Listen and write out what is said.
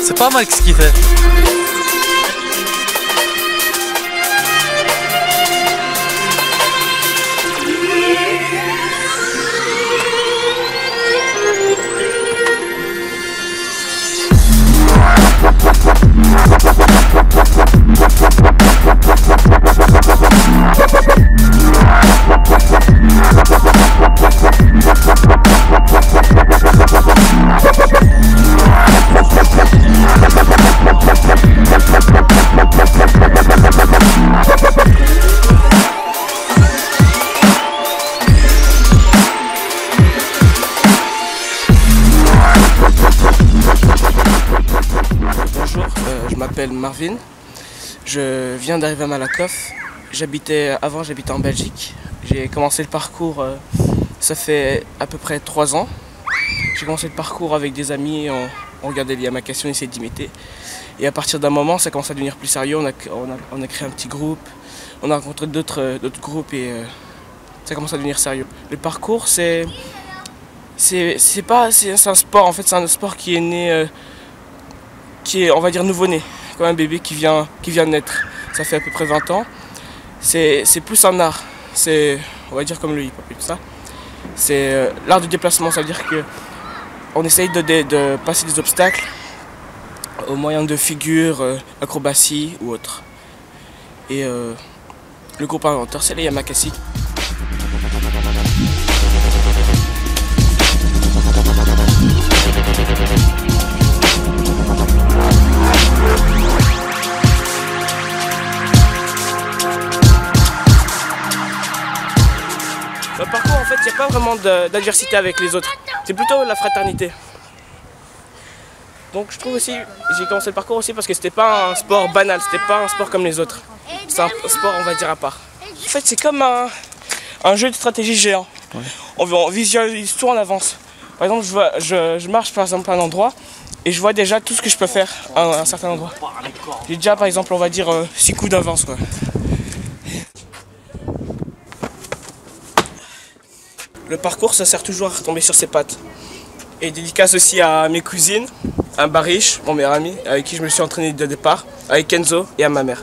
C'est pas mal ce qu'il fait. Bonjour, je m'appelle Marvin, je viens d'arriver à Malakoff. Avant j'habitais en Belgique. J'ai commencé le parcours, ça fait à peu près 3 ans. J'ai commencé le parcours avec des amis, on regardait les Yamakasi, on essayait d'imiter. Et à partir d'un moment, ça commence à devenir plus sérieux, on a créé un petit groupe, on a rencontré d'autres groupes et ça commence à devenir sérieux. Le parcours, c'est un sport, en fait c'est un sport qui est né, qui est, on va dire, nouveau-né, comme un bébé qui vient de naître. Ça fait à peu près 20 ans. C'est plus un art, on va dire comme le hip-hop et tout ça. C'est l'art du déplacement, ça veut dire qu'on essaye de passer des obstacles au moyen de figures, acrobatie ou autre. Et le groupe inventeur, c'est les Yamakasi. Le parcours, en fait, il n'y a pas vraiment d'adversité avec les autres. C'est plutôt la fraternité. Donc je trouve aussi, j'ai commencé le parcours aussi parce que c'était pas un sport banal, c'était pas un sport comme les autres. C'est un sport, on va dire, à part. En fait, c'est comme un jeu de stratégie géant. Ouais. On visualise tout en avance. Par exemple, je marche par exemple à un endroit et je vois déjà tout ce que je peux faire à un certain endroit. J'ai déjà, par exemple, on va dire 6 coups d'avance, quoi. Le parcours, ça sert toujours à retomber sur ses pattes. Et dédicace aussi à mes cousines, à Barish, mon meilleur ami, avec qui je me suis entraîné dès le départ, avec Kenzo et à ma mère.